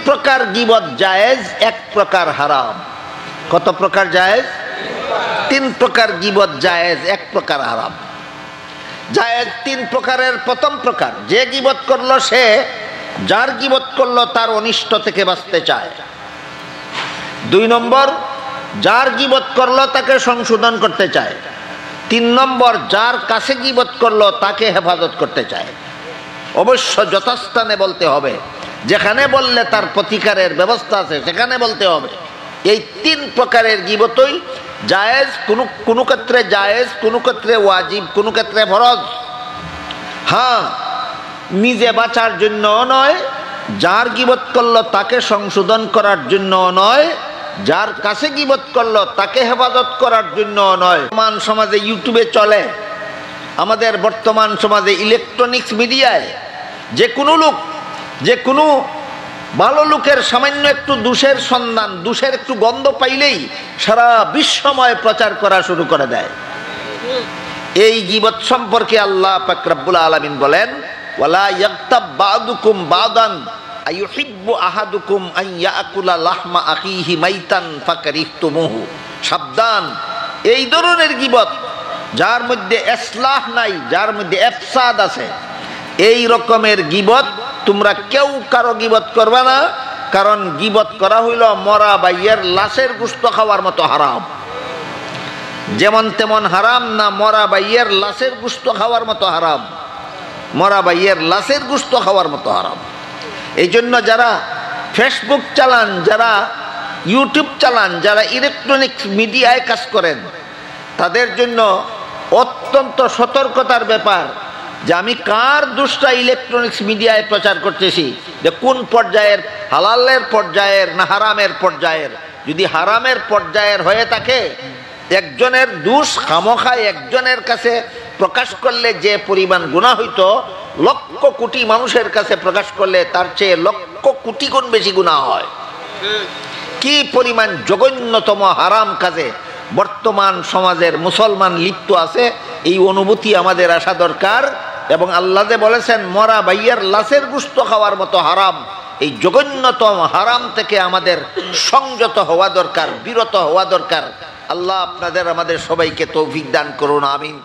প্রকার গীবত জায়েজ, এক প্রকার হারাম। কত প্রকার জায়েজ? 3 প্রকার গীবত জায়েজ, এক প্রকার হারাম। জায়েজ 3 প্রকারের। প্রথম প্রকার, যে গীবত করলো সে যার গীবত করলো তার অনিষ্ট থেকে বাঁচতে চায়। 2 নম্বর, যার গীবত করলো তাকে সংশোধন করতে চায়। 3 নম্বর, যার কাছে গীবত করলো তাকে হেফাজত করতে চায়। অবশ্য যথাস্থানে বলতে হবে, যেখানে বললে তার প্রতিকারের ব্যবস্থা আছে সেখানে বলতে হবে। এই 3 প্রকারের গীবতই জায়েজ, কোনো ক্ষেত্রে জায়েজ, কোনো ক্ষেত্রে ওয়াজিব, কোনো ক্ষেত্রে ফরজ। হ্যাঁ, নিজে বাঁচার জন্য নয়, যার গীবত করলো তাকে সংশোধন করার জন্য নয়, যার কাছে গীবত করলো তাকে হেফাজত করার জন্য নয়। বর্তমান সমাজে ইউটিউবে চলে, আমাদের বর্তমান সমাজে ইলেকট্রনিক্স মিডিয়ায় যে কোনো লোক, যে কোনো ভালো লোকের সামান্য একটু দোষের সন্ধান, দোষের একটু গন্ধ পাইলেই সারা বিশ্বময় প্রচার করা শুরু করে দেয়। এই গীবত সম্পর্কে আল্লাহ পাক রব্বুল আলামিন বলেন, ওয়ালা ইয়াগতাব বাদুকুম বাদান আইয়ুহিব্বু আহাদুকুম আন ইয়াকুলা লাহমা আখিহি মাইতান ফাকারিহতুমুহু। সাবধান, এই ধরনের গীবত যার মধ্যে ইসলাহ নাই, যার মধ্যে ইফসাদ আছে, এই রকমের গীবত তোমরা কেউ কারো গীবত করবে না। কারণ গীবত করা হইল মরা বাইয়ের লাশের গোশত খাওয়ার মতো হারাম। যেমন তেমন হারাম না, মরা বাইয়ের লাশের গোশত খাওয়ার মতো হারাম। মরা বাইয়ের লাশের গোশত খাওয়ার মতো হারাম। এই জন্য যারা ফেসবুক চালান, যারা ইউটিউব চালান, যারা ইলেকট্রনিক্স মিডিয়ায় কাজ করেন, তাদের জন্য অত্যন্ত সতর্কতার ব্যাপার যে আমি কার দোষটা ইলেকট্রনিক্স মিডিয়ায় প্রচার করতেছি, যে কোন পর্যায়ের, হালালের পর্যায়ের না হারামের পর্যায়ের। যদি হারামের পর্যায়ের হয়ে থাকে, একজনের দোষ খামোখায় একজনের কাছে প্রকাশ করলে যে পরিমাণ গুনাহ হইতো, লক্ষ কোটি মানুষের কাছে প্রকাশ করলে তার চেয়ে লক্ষ কোটি গুণ বেশি গুনাহ হয়। কি পরিমাণ জঘন্যতম হারাম কাজে বর্তমান সমাজের মুসলমান লিপ্ত আছে, এই অনুভূতি আমাদের আসা দরকার। এবং আল্লাহ যে বলেছেন মরা ভাইয়ের লাশের গোশত খাওয়ার মতো হারাম, এই জঘন্যতম হারাম থেকে আমাদের সংযত হওয়া দরকার, বিরত হওয়া দরকার। আল্লাহ আপনাদের আমাদের সবাইকে তৌফিক দান করুন, আমিন।